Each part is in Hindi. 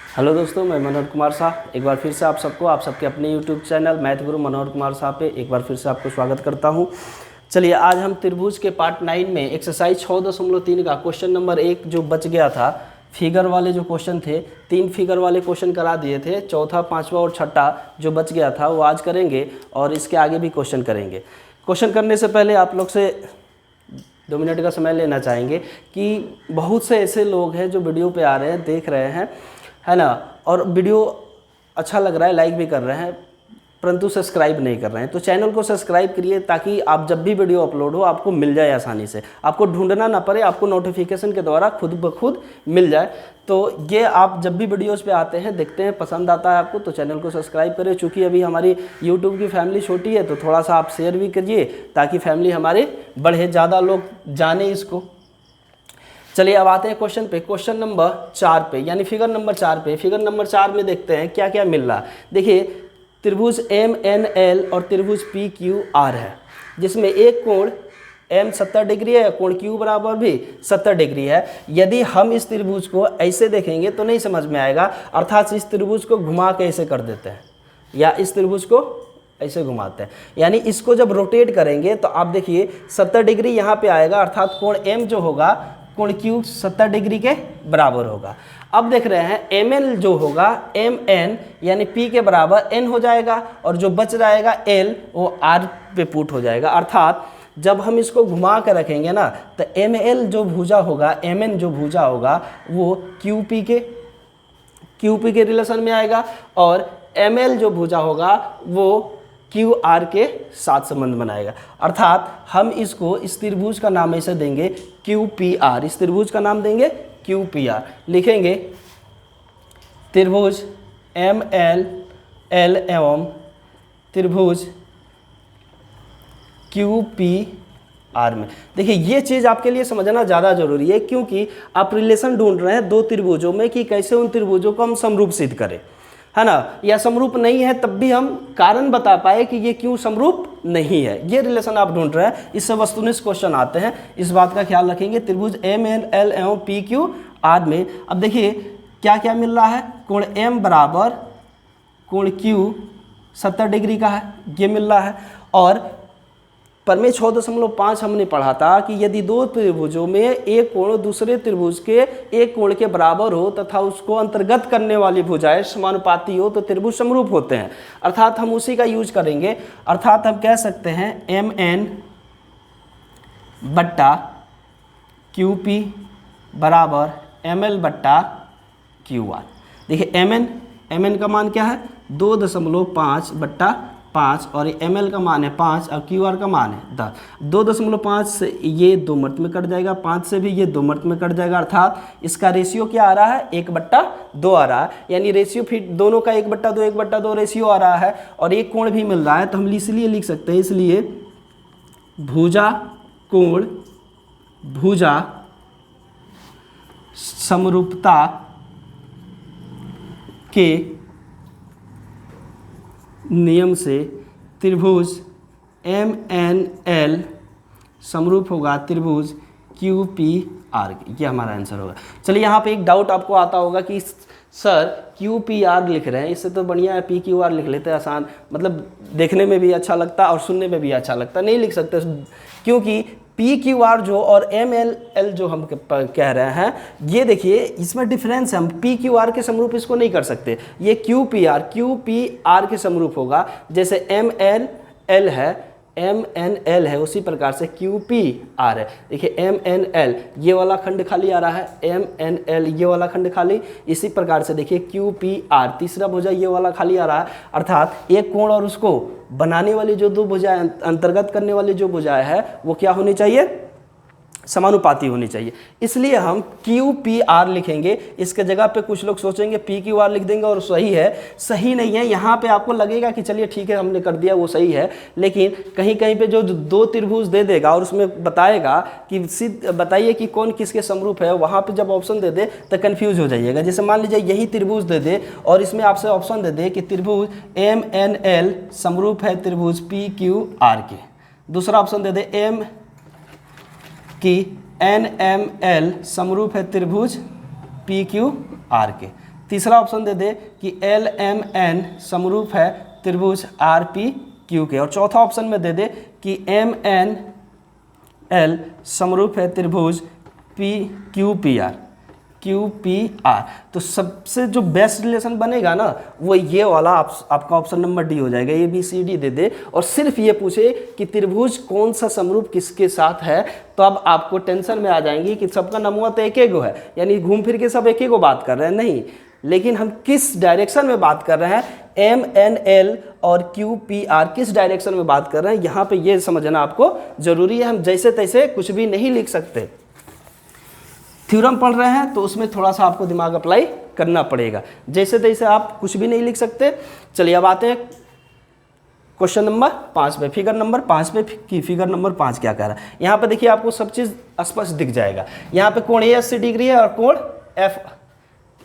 हेलो दोस्तों, मैं मनोहर कुमार शाह एक बार फिर से आप सबके अपने यूट्यूब चैनल मैथ गुरु मनोहर कुमार शाह पे एक बार फिर से आपको स्वागत करता हूं। चलिए, आज हम त्रिभुज के पार्ट 9 में एक्सरसाइज 6.3 का क्वेश्चन नंबर 1 जो बच गया था, फिगर वाले जो क्वेश्चन थे, 3 फिगर वाले क्वेश्चन करा दिए थे, चौथा, पाँचवा और छठा जो बच गया था वो आज करेंगे और इसके आगे भी क्वेश्चन करेंगे। क्वेश्चन करने से पहले आप लोग से 2 मिनट का समय लेना चाहेंगे कि बहुत से ऐसे लोग हैं जो वीडियो पे आ रहे हैं, देख रहे हैं, है ना, और वीडियो अच्छा लग रहा है, लाइक भी कर रहे हैं, परंतु सब्सक्राइब नहीं कर रहे हैं। तो चैनल को सब्सक्राइब करिए ताकि आप जब भी वीडियो अपलोड हो आपको मिल जाए आसानी से, आपको ढूंढना ना पड़े, आपको नोटिफिकेशन के द्वारा खुद ब खुद मिल जाए। तो ये आप जब भी वीडियोस पे आते हैं, देखते हैं, पसंद आता है आपको, तो चैनल को सब्सक्राइब करें। चूँकि अभी हमारी यूट्यूब की फैमिली छोटी है तो थोड़ा सा आप शेयर भी करिए ताकि फैमिली हमारी बढ़े, ज़्यादा लोग जाने इसको। चलिए, अब आते हैं क्वेश्चन पे, क्वेश्चन नंबर 4 पे, यानी फिगर नंबर 4 पे। फिगर नंबर 4 में देखते हैं क्या क्या मिल रहा है। देखिए, त्रिभुज MNL और त्रिभुज PQR है, जिसमें एक कोण M 70 डिग्री है, कोण Q बराबर भी 70 डिग्री है। यदि हम इस त्रिभुज को ऐसे देखेंगे तो नहीं समझ में आएगा, अर्थात इस त्रिभुज को घुमा के ऐसे कर देते हैं या इस त्रिभुज को ऐसे घुमाते हैं, यानी इसको जब रोटेट करेंगे तो आप देखिए 70 डिग्री यहाँ पे आएगा, अर्थात कोण M जो होगा, कोण Q 70 डिग्री के बराबर होगा। अब देख रहे हैं ML जो होगा MN यानी P के बराबर N हो जाएगा, और जो बच जाएगा L वो R पे पुट हो जाएगा। अर्थात जब हम इसको घुमा कर रखेंगे ना तो ML जो भुजा होगा, MN जो भुजा होगा वो QP के रिलेशन में आएगा, और ML जो भुजा होगा वो QR के साथ संबंध बनाएगा। अर्थात हम इसको इस त्रिभुज का नाम ऐसे देंगे QPR, इस त्रिभुज का नाम देंगे QPR। लिखेंगे त्रिभुज MLL एवं त्रिभुज QPR में। देखिए, ये चीज़ आपके लिए समझना ज़्यादा जरूरी है, क्योंकि आप रिलेशन ढूंढ रहे हैं दो त्रिभुजों में कि कैसे उन त्रिभुजों को हम समरूप सिद्ध करें, है ना, या समरूप नहीं है तब भी हम कारण बता पाए कि ये क्यों समरूप नहीं है। ये रिलेशन आप ढूंढ रहे हैं, इससे वस्तुनिष्ठ क्वेश्चन आते हैं, इस बात का ख्याल रखेंगे। त्रिभुज MNL एवं PQR में अब देखिए क्या क्या मिल रहा है। कोण M बराबर कोण Q 70 डिग्री का है, ये मिल रहा है। और प्रमेय 6.5 हमने पढ़ा था कि यदि दो त्रिभुजों में एक कोण दूसरे त्रिभुज के एक कोण के बराबर हो तथा उसको अंतर्गत करने वाली भुजाएं समानुपाती हो तो त्रिभुज समरूप होते हैं। अर्थात हम उसी का यूज करेंगे। अर्थात हम कह सकते हैं MN बट्टा QP बराबर ML बट्टा QR। देखिए MN का मान क्या है 2.5 बट्टा 5, और ML का मान है 5 और QR का मान है 10। 2.5 से ये 2 मर्त में कट जाएगा, 5 से भी ये 2 मर्त में कट जाएगा, अर्थात इसका रेशियो क्या आ रहा है 1/2 आ रहा है, यानी रेशियो फिर दोनों का 1/2 रेशियो आ रहा है, और एक कोण भी मिल रहा है। तो हम इसलिए लिख सकते हैं, इसलिए भुजा कोण भुजा समरूपता के नियम से त्रिभुज MNL समरूप होगा त्रिभुज QPR। ये हमारा आंसर होगा। चलिए, यहाँ पे एक डाउट आपको आता होगा कि सर QPR लिख रहे हैं, इससे तो बढ़िया है PQR लिख लेते हैं, आसान, मतलब देखने में भी अच्छा लगता है और सुनने में भी अच्छा लगता है। नहीं लिख सकते, क्योंकि PQR जो और MLL जो हम कह रहे हैं, ये देखिए इसमें डिफरेंस है। हम PQR के समरूप इसको नहीं कर सकते, ये QPR के समरूप होगा। जैसे MNL है उसी प्रकार से QPR है। देखिए MNL ये वाला खंड खाली आ रहा है, MNL ये वाला खंड खाली, इसी प्रकार से देखिए QPR तीसरा भुजा ये वाला खाली आ रहा है। अर्थात एक कोण और उसको बनाने वाली जो दो भुजाएं, अंतर्गत करने वाली जो भुजाएं है वो क्या होनी चाहिए, समानुपाती होनी चाहिए। इसलिए हम QPR लिखेंगे। इसके जगह पे कुछ लोग सोचेंगे PQR लिख देंगे और सही है, सही नहीं है। यहाँ पे आपको लगेगा कि चलिए ठीक है हमने कर दिया वो सही है, लेकिन कहीं कहीं पे जो दो त्रिभुज दे देगा और उसमें बताएगा कि बताइए कि कौन किसके समरूप है, वहाँ पे जब ऑप्शन दे दे तो कन्फ्यूज हो जाइएगा। जैसे मान लीजिए यही त्रिभुज दे दे और इसमें आपसे ऑप्शन दे दे कि त्रिभुज MNL समरूप है त्रिभुज PQR के, दूसरा ऑप्शन दे दे M कि NML समरूप है त्रिभुज PQR के, तीसरा ऑप्शन दे दे कि LMN समरूप है त्रिभुज RPQ के, और चौथा ऑप्शन में दे दे कि MNL समरूप है त्रिभुज QPR। तो सबसे जो बेस्ट रिलेशन बनेगा ना वो ये वाला आपका ऑप्शन नंबर डी हो जाएगा। ABCD दे दे और सिर्फ ये पूछे कि त्रिभुज कौन सा समरूप किसके साथ है, तो अब आपको टेंशन में आ जाएंगी कि सबका नमूना तो एक गो है, यानी घूम फिर के सब एक ही को बात कर रहे हैं, नहीं, लेकिन हम किस डायरेक्शन में बात कर रहे हैं, MNL और QPR किस डायरेक्शन में बात कर रहे हैं, यहाँ पे ये समझना आपको जरूरी है। हम जैसे तैसे कुछ भी नहीं लिख सकते। थ्योरम पढ़ रहे हैं तो उसमें थोड़ा सा आपको दिमाग अप्लाई करना पड़ेगा, जैसे तैसे आप कुछ भी नहीं लिख सकते। चलिए अब आते हैं क्वेश्चन नंबर 5 पे, फिगर नंबर 5 पे कि फिगर नंबर 5 क्या कह रहा है। यहाँ पे देखिए आपको सब चीज़ स्पष्ट दिख जाएगा। यहाँ पे कोण A 80 डिग्री है और कोण F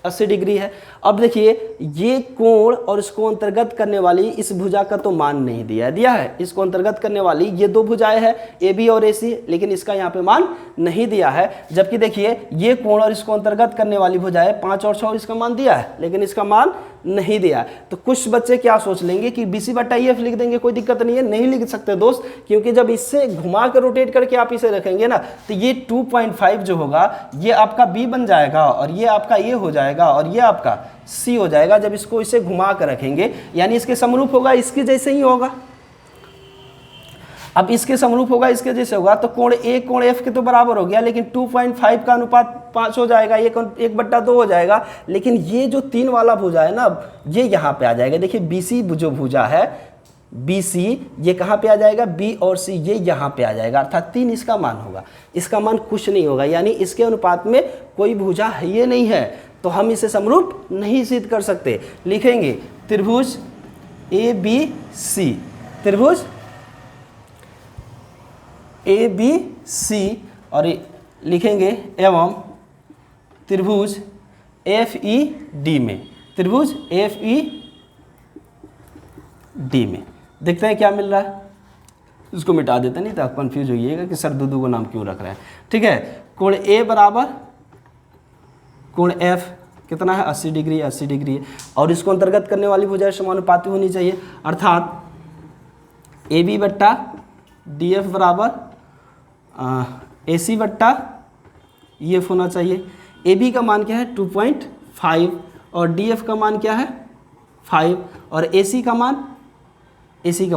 80 डिग्री है। अब देखिए ये कोण और इसको अंतर्गत करने वाली इस भुजा का तो मान नहीं दिया है। इसको अंतर्गत करने वाली ये दो भुजाएं हैं AB और AC, लेकिन इसका यहाँ पे मान नहीं दिया है। जबकि देखिए ये कोण और इसको अंतर्गत करने वाली भुजाएं 5 और 6 इसका मान दिया है, लेकिन इसका मान नहीं दिया है। तो कुछ बच्चे क्या सोच लेंगे कि BC/EF लिख देंगे, कोई दिक्कत नहीं है। नहीं लिख सकते दोस्त, क्योंकि जब इससे घुमा कर रोटेट करके आप इसे रखेंगे ना तो ये 2.5 जो होगा ये आपका B बन जाएगा और ये आपका A हो जाएगा और ये आपका C हो जाएगा जब इसको इसे घुमा कर रखेंगे, यानी इसके समरूप होगा, इसके जैसे ही होगा। अब इसके समरूप होगा, इसके जैसे होगा, तो कोण A कोण F के तो बराबर हो गया, लेकिन 2.5 का अनुपात 5 हो जाएगा, 1/2 हो जाएगा। लेकिन ये जो 3 वाला भुजा है ना ये यहाँ पे आ जाएगा। देखिए BC जो भुजा है BC ये कहाँ पे आ जाएगा, B और C ये यहाँ पे आ जाएगा, अर्थात 3 इसका मान होगा। इसका मान कुछ नहीं होगा, यानी इसके अनुपात में कोई भुजा है ये नहीं है, तो हम इसे समरूप नहीं सिद्ध कर सकते। लिखेंगे त्रिभुज ABC, त्रिभुज ABC और लिखेंगे एवं त्रिभुज FED में, त्रिभुज FED में। देखते हैं क्या मिल रहा है, इसको मिटा देते नहीं तो आप कंफ्यूज होइएगा कि सर दो को नाम क्यों रख रहे हैं। ठीक है, कोण A बराबर कोण F कितना है 80 डिग्री, 80 डिग्री है, और इसको अंतर्गत करने वाली भुजाएं समानुपाती होनी चाहिए, अर्थात AB/DF बराबर AC/EF होना चाहिए। AB का मान क्या है 2.5 और DF का मान क्या है 5 और AC का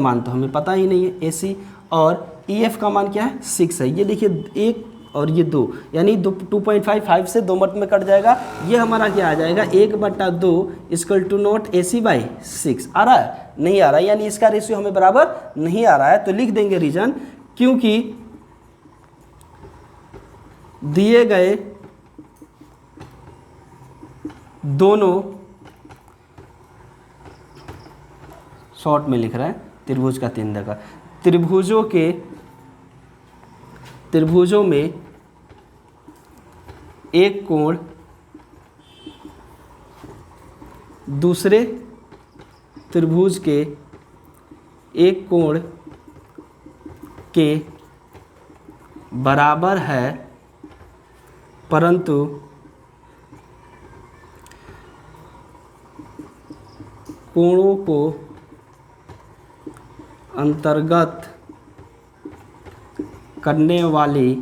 मान तो हमें पता ही नहीं है, AC और EF का मान क्या है 6 है। ये देखिए 1 और ये 2, यानी 2.5 5 से 2 मत में कट जाएगा, ये हमारा क्या आ जाएगा 1/2 इक्वल टू नॉट AC/6। आ रहा है, नहीं आ रहा है, यानी इसका रेशियो हमें बराबर नहीं आ रहा है। तो लिख देंगे रीजन, क्योंकि दिए गए दोनों, शॉर्ट में लिख रहा है त्रिभुज का 3 देखा, त्रिभुजों में एक कोण दूसरे त्रिभुज के एक कोण के बराबर है, परंतु कोणों को अंतर्गत करने वाली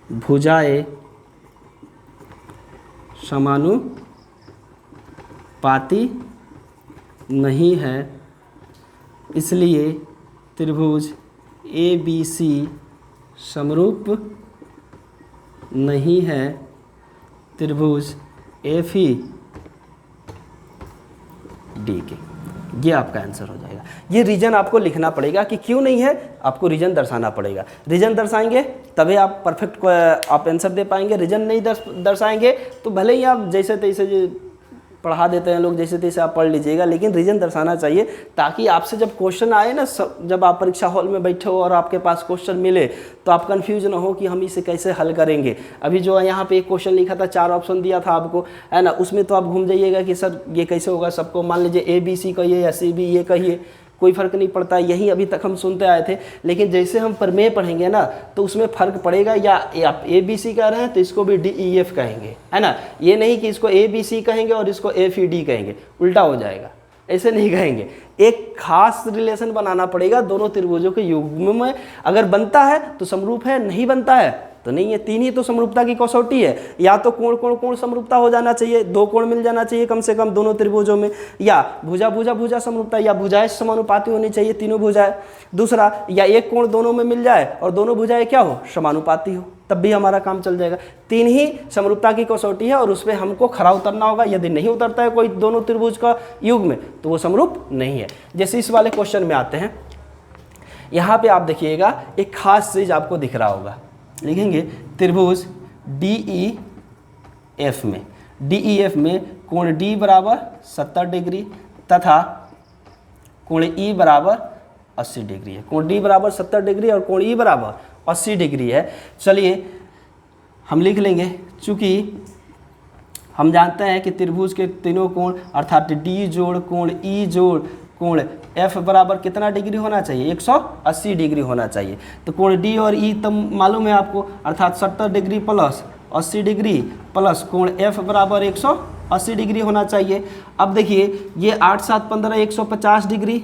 भुजाएं समानुपाती नहीं है, इसलिए त्रिभुज ABC समरूप नहीं है त्रिभुज FED के। ये आपका आंसर हो जाएगा। ये रीजन आपको लिखना पड़ेगा कि क्यों नहीं है, आपको रीजन दर्शाना पड़ेगा। रीजन दर्शाएंगे तभी आप परफेक्ट आप आंसर दे पाएंगे। रीजन नहीं दर्शाएंगे तो भले ही आप जैसे तैसे पढ़ा देते हैं लोग, जैसे तैसे आप पढ़ लीजिएगा, लेकिन रीजन दर्शाना चाहिए, ताकि आपसे जब क्वेश्चन आए ना, जब आप परीक्षा हॉल में बैठे हो और आपके पास क्वेश्चन मिले तो आप कंफ्यूज ना हो कि हम इसे कैसे हल करेंगे। अभी जो यहाँ पे एक क्वेश्चन लिखा था, 4 ऑप्शन दिया था आपको, है ना, उसमें तो आप घूम जाइएगा कि सर ये कैसे होगा। सबको मान लीजिए ABC कहिए या CB ये कहिए, कोई फ़र्क नहीं पड़ता, यही अभी तक हम सुनते आए थे। लेकिन जैसे हम प्रमेय पढ़ेंगे ना तो उसमें फ़र्क पड़ेगा। या आप ABC कह रहे हैं तो इसको भी DEF कहेंगे, है ना। ये नहीं कि इसको ABC कहेंगे और इसको FED कहेंगे, उल्टा हो जाएगा, ऐसे नहीं कहेंगे। एक खास रिलेशन बनाना पड़ेगा दोनों त्रिभुजों के युग्म में। अगर बनता है तो समरूप है, नहीं बनता है तो नहीं है। तीन ही तो समरूपता की कसौटी है, या तो कोण कोण कोण समरूपता हो जाना चाहिए, दो कोण मिल जाना चाहिए कम से कम दोनों त्रिभुजों में, या भुजा भुजा भुजा समरूपता, या भुजाएं समानुपाती होनी चाहिए तीनों भुजाएं। दूसरा, या एक कोण दोनों में मिल जाए और दोनों भुजाएं क्या हो, समानुपाती हो, तब भी हमारा काम चल जाएगा। तीन ही समरूपता की कसौटी है और उस पर हमको खरा उतरना होगा। यदि नहीं उतरता है कोई दोनों त्रिभुज का युग्म में तो वो समरूप नहीं है। जैसे इस वाले क्वेश्चन में आते हैं, यहाँ पे आप देखिएगा एक खास चीज आपको दिख रहा होगा, लिखेंगे त्रिभुज DEF में, DEF में कोण D बराबर 70 डिग्री तथा कोण E बराबर 80 डिग्री है। कोण D बराबर 70 डिग्री और कोण E बराबर 80 डिग्री है। चलिए हम लिख लेंगे, चूँकि हम जानते हैं कि त्रिभुज के तीनों कोण अर्थात D जोड़ कोण E जोड़ कोण F बराबर कितना डिग्री होना चाहिए, 180 डिग्री होना चाहिए। तो कोण D और E तो मालूम है आपको, अर्थात 70 डिग्री प्लस 80 डिग्री प्लस कोण F बराबर 180 डिग्री होना चाहिए। अब देखिए ये 8 7 15 150 डिग्री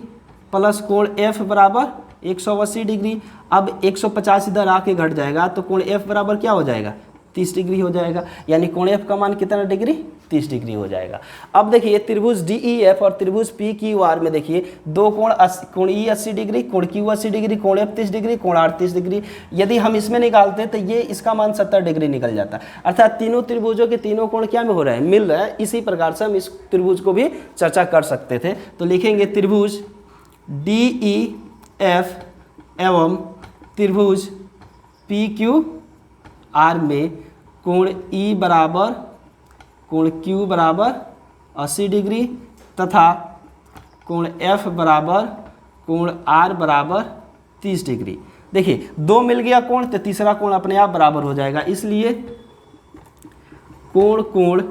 प्लस कोण F बराबर 180 डिग्री। अब 150 इधर आके घट जाएगा तो कोण F बराबर क्या हो जाएगा, 30 डिग्री हो जाएगा। यानी कोण F का मान कितना डिग्री, 30 डिग्री हो जाएगा। अब देखिए त्रिभुज DEF और त्रिभुज PQR में देखिए दो कोण E 80 डिग्री, कोण Q 80 डिग्री, कोण F 30 डिग्री, कोण R 30 डिग्री। यदि हम इसमें निकालते तो ये इसका मान 70 डिग्री निकल जाता। अर्थात तीनों त्रिभुजों के तीनों कोण क्या में हो रहे हैं, मिल रहे हैं। इसी प्रकार से हम इस त्रिभुज को भी चर्चा कर सकते थे। तो लिखेंगे त्रिभुज DEF एवं त्रिभुज PQR में कोण E बराबर कोण Q बराबर 80 डिग्री तथा कोण F बराबर कोण R बराबर 30 डिग्री। देखिए दो मिल गया कोण तो तीसरा कोण अपने आप बराबर हो जाएगा, इसलिए कोण कोण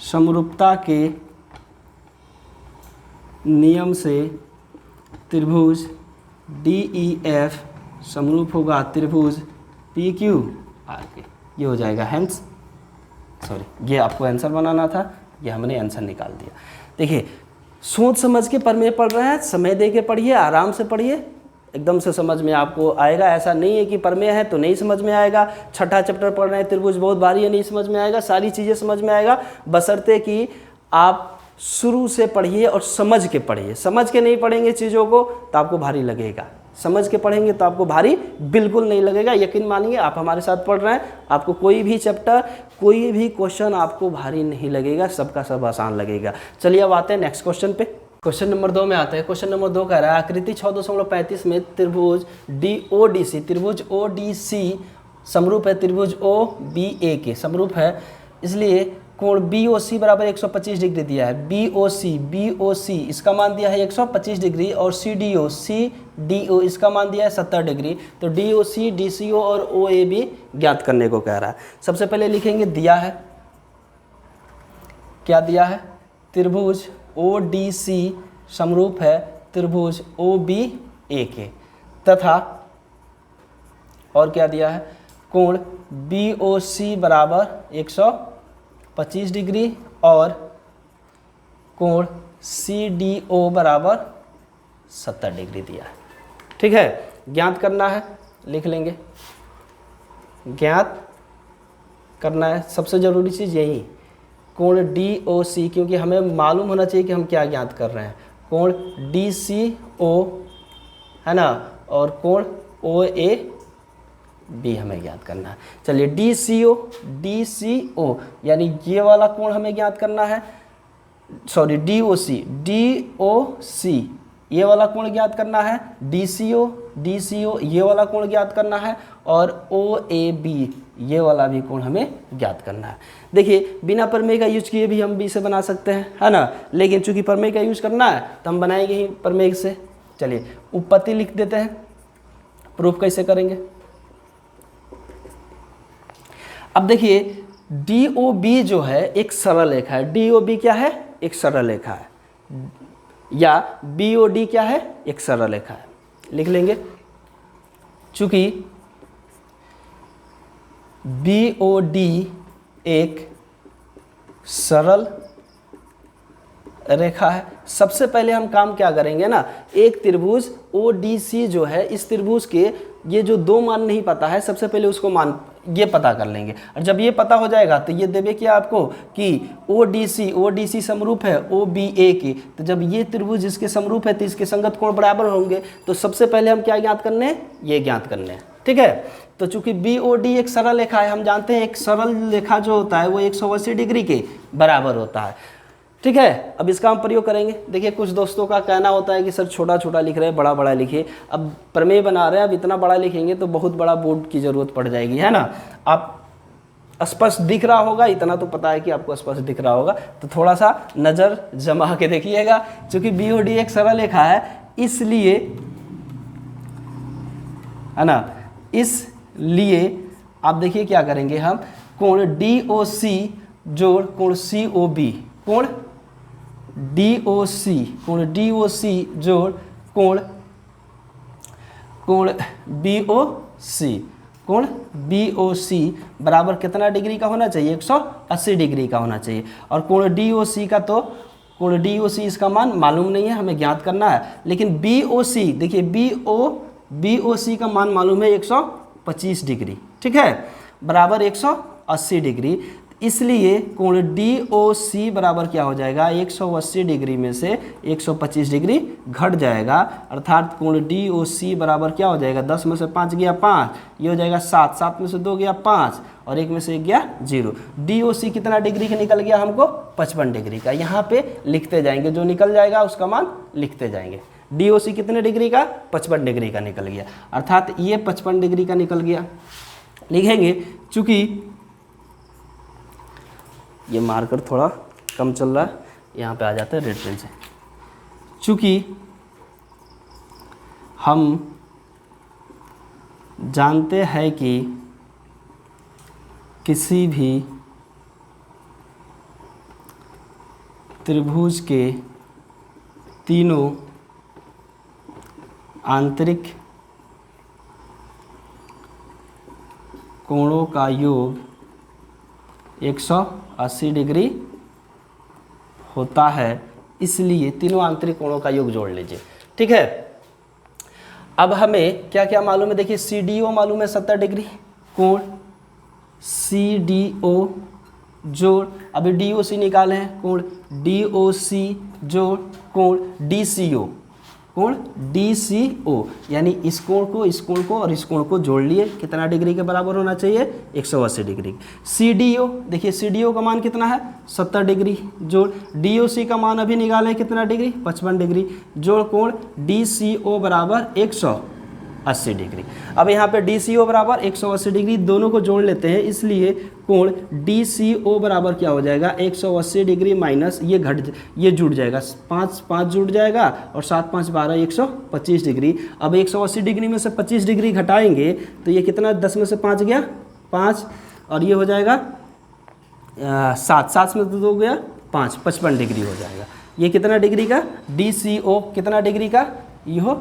समरूपता के नियम से त्रिभुज DEF समरूप होगा त्रिभुज PQR के। ये हो जाएगा हेंस, सॉरी ये आपको आंसर बनाना था, ये हमने आंसर निकाल दिया। देखिए सोच समझ के प्रमेय पढ़ रहे हैं, समय दे के पढ़िए, आराम से पढ़िए, एकदम से समझ में आपको आएगा। ऐसा नहीं है कि प्रमेय है तो नहीं समझ में आएगा, छठा चैप्टर पढ़ रहे हैं त्रिभुज बहुत भारी है नहीं समझ में आएगा, सारी चीज़ें समझ में आएगा, बशर्ते कि आप शुरू से पढ़िए और समझ के पढ़िए। समझ के नहीं पढ़ेंगे चीज़ों को तो आपको भारी लगेगा, समझ के पढ़ेंगे तो आपको भारी बिल्कुल नहीं लगेगा। यकीन मानिए आप हमारे साथ पढ़ रहे हैं, आपको कोई भी चैप्टर कोई भी क्वेश्चन आपको भारी नहीं लगेगा, सबका सब आसान लगेगा। चलिए अब आते हैं नेक्स्ट क्वेश्चन पे। क्वेश्चन नंबर 2 में आते हैं। क्वेश्चन नंबर 2 कह रहा है आकृति 6.35 में त्रिभुज DODC, त्रिभुज ODC समरूप है त्रिभुज OBA के, समरूप है, इसलिए कोण BOC बराबर 125 डिग्री दिया है। BOC इसका मान दिया है 125 डिग्री और CDO इसका मान दिया है 70 डिग्री। तो DOC, DCO और OAB ज्ञात करने को कह रहा है। सबसे पहले लिखेंगे दिया है, क्या दिया है, त्रिभुज ODC समरूप है त्रिभुज OBA के तथा और क्या दिया है, कोण BOC बराबर 125 डिग्री और कोण CDO बराबर 70 डिग्री दिया है। ठीक है, ज्ञात करना है, लिख लेंगे, ज्ञात करना है। सबसे ज़रूरी चीज़ यही कोण DOC, क्योंकि हमें मालूम होना चाहिए कि हम क्या ज्ञात कर रहे हैं। कोण DCO है ना, और कोण OAB हमें ज्ञात करना है। चलिए DCO यानी ये वाला कोण हमें ज्ञात करना है, सॉरी DOC ये वाला कोण ज्ञात करना है, DCO ये वाला कोण ज्ञात करना है और OAB ये वाला भी कोण हमें ज्ञात करना है। देखिए बिना प्रमेय का यूज किए भी हम बी से बना सकते हैं, है ना, लेकिन चूंकि प्रमेय का यूज करना है तो हम बनाएंगे ही प्रमेय से। चलिए उत्पत्ति लिख देते हैं, प्रूफ कैसे करेंगे। अब देखिए DOB जो है एक सरल रेखा है, DOB क्या है, एक सरल रेखा है, या BOD क्या है, एक सरल रेखा है, लिख लेंगे। चूंकि BOD एक सरल रेखा है, सबसे पहले हम काम क्या करेंगे ना, एक त्रिभुज ODC जो है, इस त्रिभुज के ये जो दो मान नहीं पता है, सबसे पहले उसको मान ये पता कर लेंगे। और जब ये पता हो जाएगा तो ये देवे क्या आपको कि ODC समरूप है OBA की। तो जब ये त्रिभुज इसके समरूप है तो इसके संगत कोण बराबर होंगे। तो सबसे पहले हम क्या ज्ञात करने हैं, ये ज्ञात करने हैं, ठीक है। तो चूंकि BOD एक सरल रेखा है, हम जानते हैं एक सरल रेखा जो होता है वो 180 डिग्री के बराबर होता है, ठीक है। अब इसका हम प्रयोग करेंगे। देखिए कुछ दोस्तों का कहना होता है कि सर छोटा छोटा लिख रहे हैं, बड़ा बड़ा लिखिए। अब प्रमेय बना रहे हैं, अब इतना बड़ा लिखेंगे तो बहुत बड़ा बोर्ड की ज़रूरत पड़ जाएगी, है ना। आप स्पष्ट दिख रहा होगा, इतना तो पता है कि आपको स्पष्ट दिख रहा होगा, तो थोड़ा सा नज़र जमा के देखिएगा। चूँकि BOD एक सरल रेखा है, इसलिए, है ना, इसलिए आप देखिए क्या करेंगे हम, कोण DOC जोड़ कोण COB, कोण DOC जोड़ कोण BOC बराबर कितना डिग्री का होना चाहिए, 180 डिग्री का होना चाहिए। और कोण DOC का, तो कोण DOC इसका मान मालूम नहीं है, हमें ज्ञात करना है। लेकिन BOC देखिए, BOC का मान मालूम है 125 डिग्री, ठीक है, बराबर 180 डिग्री। इसलिए कोण DOC बराबर क्या हो जाएगा, 180 डिग्री में से 125 डिग्री घट जाएगा, अर्थात कोण DOC बराबर क्या हो जाएगा, 10 में से 5 गया 5, ये हो जाएगा 7, 7 में से 2 गया 5 और 1 में से 1 गया 0। DOC कितना डिग्री का निकल गया हमको, 55 डिग्री का। यहाँ पे लिखते जाएंगे, जो निकल जाएगा उसका मान लिखते जाएंगे। DOC कितने डिग्री का, 55 डिग्री का निकल गया, अर्थात ये 55 डिग्री का निकल गया। लिखेंगे, चूँकि ये मार्कर थोड़ा कम चल रहा है, यहाँ पे आ जाता है रेड पेन से। चूँकि हम जानते हैं कि किसी भी त्रिभुज के तीनों आंतरिक कोणों का योग 180 डिग्री होता है, इसलिए तीनों आंतरिक कोणों का योग जोड़ लीजिए, ठीक है। अब हमें क्या क्या मालूम है, देखिए CDO मालूम है 70 डिग्री, कोण CDO जोड़, अभी DOC निकाले हैं, कोण DOC जोड़ कोण DCO, कोण DCO, यानी इस कोण को और इस कोण को जोड़ लिए, कितना डिग्री के बराबर होना चाहिए, 180 डिग्री। CDO देखिए, CDO का मान कितना है, 70 डिग्री, जोड़ DOC का मान अभी निकाले कितना डिग्री, 55 डिग्री, जोड़ कोण DCO बराबर 180 डिग्री। अब यहाँ पे DCO बराबर 180 डिग्री, दोनों को जोड़ लेते हैं, इसलिए कोण DCO बराबर क्या हो जाएगा, 180 डिग्री माइनस ये जुड़ जाएगा, 5 5 जुड़ जाएगा और 7 5 12, 125 डिग्री। अब 180 डिग्री में से 25 डिग्री घटाएंगे तो ये कितना, 10 में से 5 गया 5 और ये हो जाएगा 7, 7 में 2 गया 5, 55 डिग्री हो जाएगा। ये कितना डिग्री का, DCO कितना डिग्री का, ये हो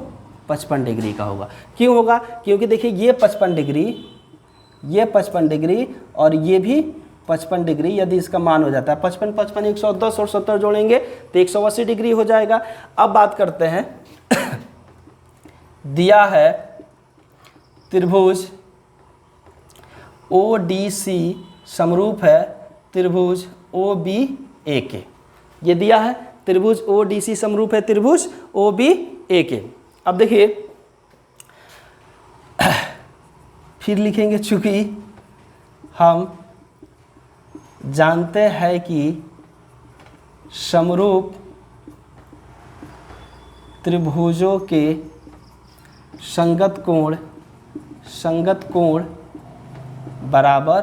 55 डिग्री का होगा। क्यों होगा, क्योंकि देखिए ये 55 डिग्री और ये भी 55 डिग्री, यदि इसका मान हो जाता है 55 55 110 और 70 जोड़ेंगे तो 180 डिग्री हो जाएगा। अब बात करते हैं दिया है त्रिभुज ODC समरूप है त्रिभुज OBA के, ये दिया है त्रिभुज ODC समरूप है त्रिभुज OBA के। अब देखिए फिर लिखेंगे, चूंकि हम जानते हैं कि समरूप त्रिभुजों के संगत कोण बराबर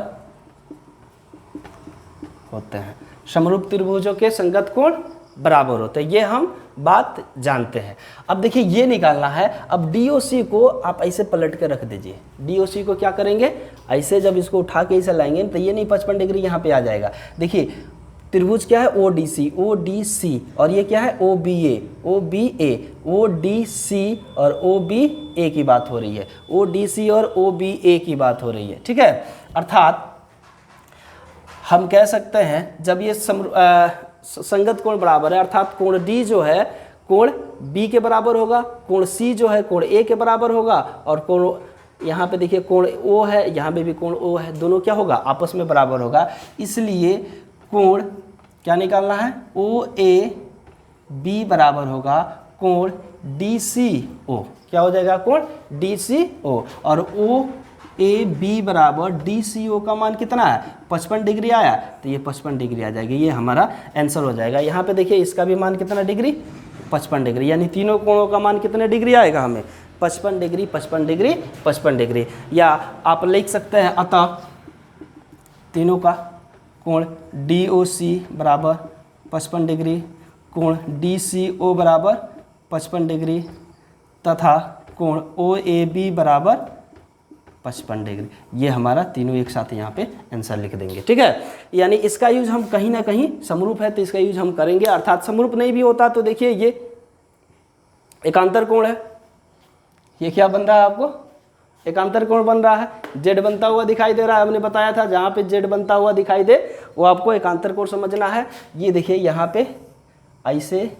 होते हैं, समरूप त्रिभुजों के संगत कोण बराबर होते हैं, ये हम बात जानते हैं। अब देखिए ये निकालना है। अब DOC को आप ऐसे पलट के रख दीजिए, DOC को क्या करेंगे, ऐसे जब इसको उठा के ऐसे लाएंगे तो ये नहीं 55 डिग्री यहाँ पे आ जाएगा। देखिए त्रिभुज क्या है ODC, ODC, और ये क्या है OBA, OBA, ODC और OBA की बात हो रही है, ODC और OBA की बात हो रही है, ठीक है। अर्थात हम कह सकते हैं जब ये संगत कोण बराबर है, अर्थात कोण D जो है कोण B के बराबर होगा, कोण C जो है कोण A के बराबर होगा, और कोण यहाँ पे देखिए कोण O है, यहाँ पे भी कोण O है, दोनों क्या होगा आपस में बराबर होगा। इसलिए कोण क्या निकालना है, OAB बराबर होगा कोण DCO, क्या हो जाएगा कोण DCO, और OAB बराबर DCO का मान कितना है 55 डिग्री आया, तो ये 55 डिग्री आ जाएगी, ये हमारा आंसर हो जाएगा। यहाँ पे देखिए इसका भी मान कितना डिग्री 55 डिग्री, यानी तीनों कोणों का मान कितने डिग्री आएगा हमें 55 डिग्री 55 डिग्री 55 डिग्री। या आप लिख सकते हैं अतः तीनों का कोण DOC बराबर 55 डिग्री, कोण DCO बराबर 55 डिग्री तथा कोण OAB बराबर 55 डिग्री। ये हमारा तीनों एक साथ यहाँ पे आंसर लिख देंगे, ठीक है। यानी इसका यूज हम कहीं ना कहीं समरूप है तो इसका यूज हम करेंगे, अर्थात समरूप नहीं भी होता तो देखिए ये एकांतर कोण है, ये क्या बन रहा है आपको एकांतर कोण बन रहा है, जेड बनता हुआ दिखाई दे रहा है, हमने बताया था जहाँ पे जेड बनता हुआ दिखाई दे वो आपको एकांतर कोण समझना है। ये देखिए यहाँ पे ऐसे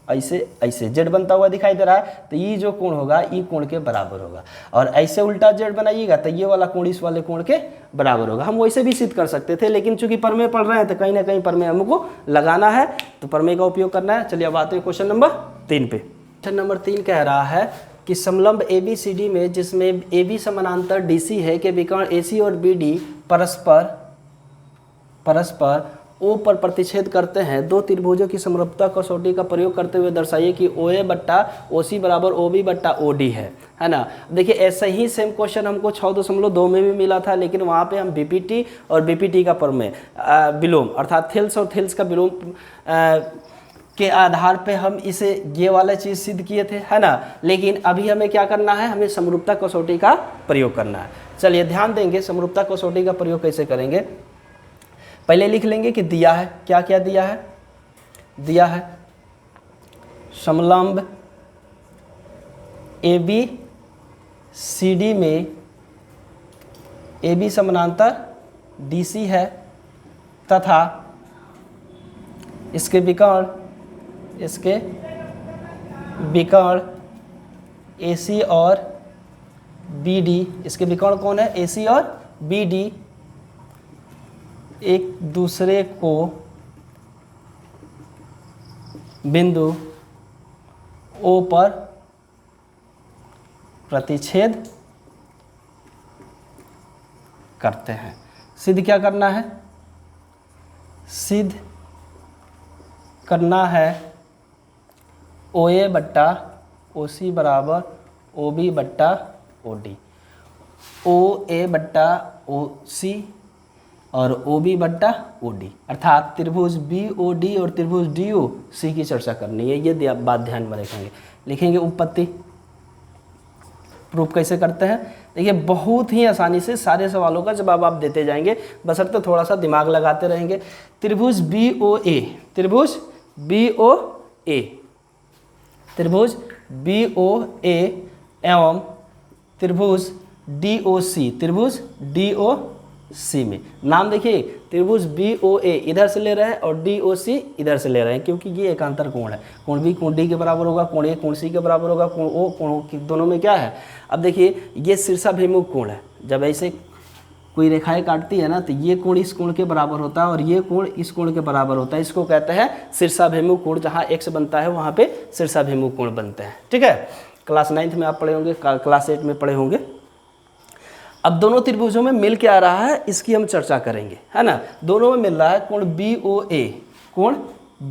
ऐसे ऐसे जेड बनता हुआ दिखाई दे रहा है, तो ये जो कोण होगा ये कोण के बराबर होगा, और ऐसे उल्टा जेड बनाइएगा तो ये वाला कोण इस वाले कोण के बराबर होगा। हम वैसे भी सिद्ध कर सकते थे, लेकिन चूंकि प्रमेय पढ़ रहे हैं तो कहीं ना कहीं प्रमेय हमको लगाना है, तो प्रमेय का उपयोग करना है। चलिए अब आते हैं क्वेश्चन नंबर 3 पे। क्वेश्चन नंबर 3 कह रहा है कि समलंब ABCD में जिसमें AB समानांतर DC है के विकर्ण AC और BD परस्पर O पर प्रतिच्छेद करते हैं, दो त्रिभुजों की समरूपता कसौटी का प्रयोग करते हुए दर्शाइए कि OA बट्टा OC बराबर OB बट्टा OD है ना। देखिए ऐसा ही सेम क्वेश्चन हमको 6.2 में भी मिला था, लेकिन वहाँ पे हम BPT और BPT का प्रमेय विलोम अर्थात थेल्स और थेल्स का विलोम के आधार पे हम इसे ये वाला चीज़ सिद्ध किए थे, है ना। लेकिन अभी हमें क्या करना है, हमें समरूपता कसौटी का प्रयोग करना है। चलिए ध्यान देंगे समरूपता कसौटी का प्रयोग कैसे करेंगे। पहले लिख लेंगे कि दिया है, क्या क्या दिया है, दिया है समलंब ABCD में AB समानांतर DC है तथा इसके विकर्ण AC और BD, इसके विकर्ण कौन है AC और BD एक दूसरे को बिंदु O पर प्रतिच्छेद करते हैं। सिद्ध क्या करना है, सिद्ध करना है OA बट्टा OC बराबर OB बट्टा OD, OA बट्टा OC और OB बट्टा OD, अर्थात त्रिभुज BOD और त्रिभुज DOC की चर्चा करनी है। ये बात ध्यान में रखेंगे। लिखेंगे उपपत्ति, प्रूफ कैसे करते हैं। देखिए बहुत ही आसानी से सारे सवालों का जवाब आप देते जाएंगे, बशर्ते थोड़ा सा दिमाग लगाते रहेंगे। त्रिभुज BOA, त्रिभुज BOA, त्रिभुज BOA एवं त्रिभुज DOC, त्रिभुज DOC में नाम देखिए त्रिभुज BOA इधर से ले रहे हैं और DOC इधर से ले रहे हैं, क्योंकि ये एकांतर कोण है। कोण B कोण D के बराबर होगा, कोण A कोण C के बराबर होगा, कोण O कोण दोनों में क्या है। अब देखिए ये शीर्षाभिमुख कोण है, जब ऐसे कोई रेखाएं काटती है ना तो ये कोण इस कोण के बराबर होता है और ये कोण इस कोण के बराबर होता है। इसको कहते हैं शीर्षाभिमुख कोण। जहाँ x बनता है वहाँ पे शीर्षाभिमुख कोण बनते हैं, ठीक है। क्लास 9th में आप पढ़े होंगे, क्लास 8 में पढ़े होंगे। अब दोनों त्रिभुजों में मिल के आ रहा है, इसकी हम चर्चा करेंगे, है ना। दोनों में मिल रहा है कोण BOA, कोण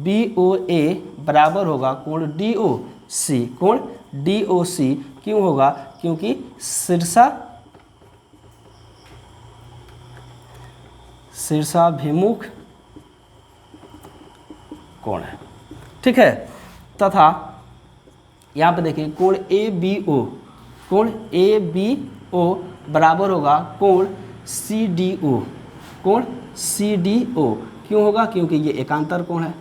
BOA बराबर होगा कोण DOC, कोण DOC क्यों होगा, क्योंकि शीर्षाभिमुख कोण है, ठीक है। तथा यहाँ पे देखिए कोण ABO, कोण ABO बराबर होगा कोण CDO, कोण CDO। क्यों होगा? क्योंकि ये एकांतर कोण है,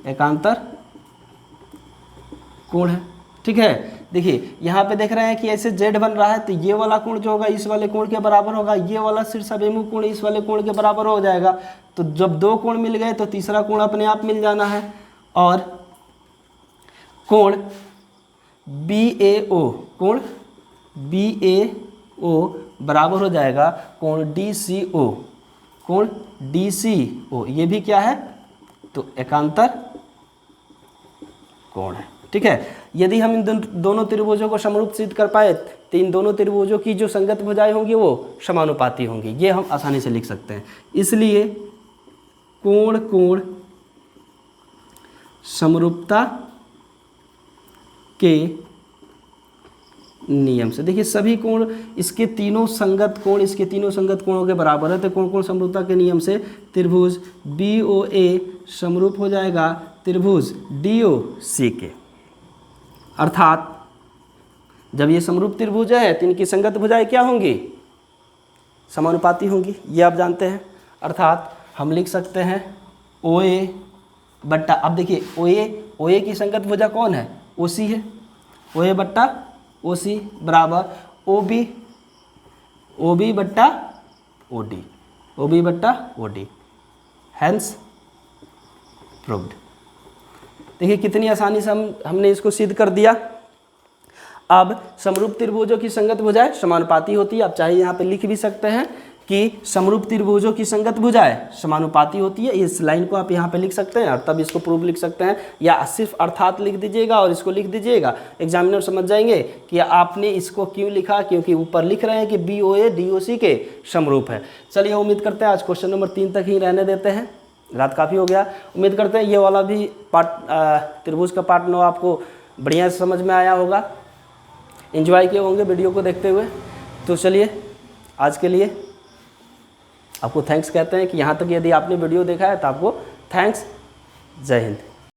एकांतर कोण है। ठीक है, देखिए यहाँ पे देख रहे हैं कि ऐसे Z बन रहा है, तो ये वाला कोण जो होगा इस वाले कोण के बराबर होगा, ये वाला शीर्षाभिमुख कोण इस वाले कोण के बराबर हो जाएगा। तो जब दो कोण मिल गए तो तीसरा कोण अपने आप मिल जाना है, और कोण BAO, कोण BAO बराबर हो जाएगा कोण DCO, कोण DCO। ये भी क्या है? तो एकांतर कोण है। ठीक है, यदि हम इन दोनों त्रिभुजों को समरूप सिद्ध कर पाए तो इन दोनों त्रिभुजों की जो संगत भुजाएं होंगी वो समानुपाती होंगी। ये हम आसानी से लिख सकते हैं। इसलिए कोण कोण समरूपता के नियम से, देखिए सभी कोण इसके तीनों संगत कोण इसके तीनों संगत कोणों के बराबर है, तो कोण कोण समरूपता के नियम से त्रिभुज BOA समरूप हो जाएगा त्रिभुज DOC के। अर्थात जब ये समरूप त्रिभुज है तो इनकी संगत भुजाएं क्या होंगी? समानुपाती होंगी, ये आप जानते हैं। अर्थात हम लिख सकते हैं OA बट्टा, अब देखिए OA की संगत भुजा कौन है? OC है। OA बट्टा OC बराबर OB बट्टा OD, OB बट्टा OD, हैंस प्रूव्ड। देखिए कितनी आसानी से हमने इसको सिद्ध कर दिया। अब समरूप त्रिभुजों की संगत भुजाएं समानुपाती होती है। आप चाहे यहाँ पे लिख भी सकते हैं कि समरूप त्रिभुजों की संगत भुजाएं समानुपाती होती है। इस लाइन को आप यहाँ पे लिख सकते हैं और तब इसको प्रूव लिख सकते हैं, या सिर्फ अर्थात लिख दीजिएगा और इसको लिख दीजिएगा। एग्जामिनर समझ जाएंगे कि आपने इसको क्यों लिखा, क्योंकि ऊपर लिख रहे हैं कि BOA DOC के समरूप है। चलिए उम्मीद करते हैं आज क्वेश्चन नंबर 3 तक ही रहने देते हैं, रात काफ़ी हो गया। उम्मीद करते हैं ये वाला भी पार्ट त्रिभुज का पार्ट 9 आपको बढ़िया से समझ में आया होगा, एंजॉय किए होंगे वीडियो को देखते हुए। तो चलिए आज के लिए आपको थैंक्स कहते हैं कि यहाँ तक यदि आपने वीडियो देखा है तो आपको थैंक्स। जय हिंद।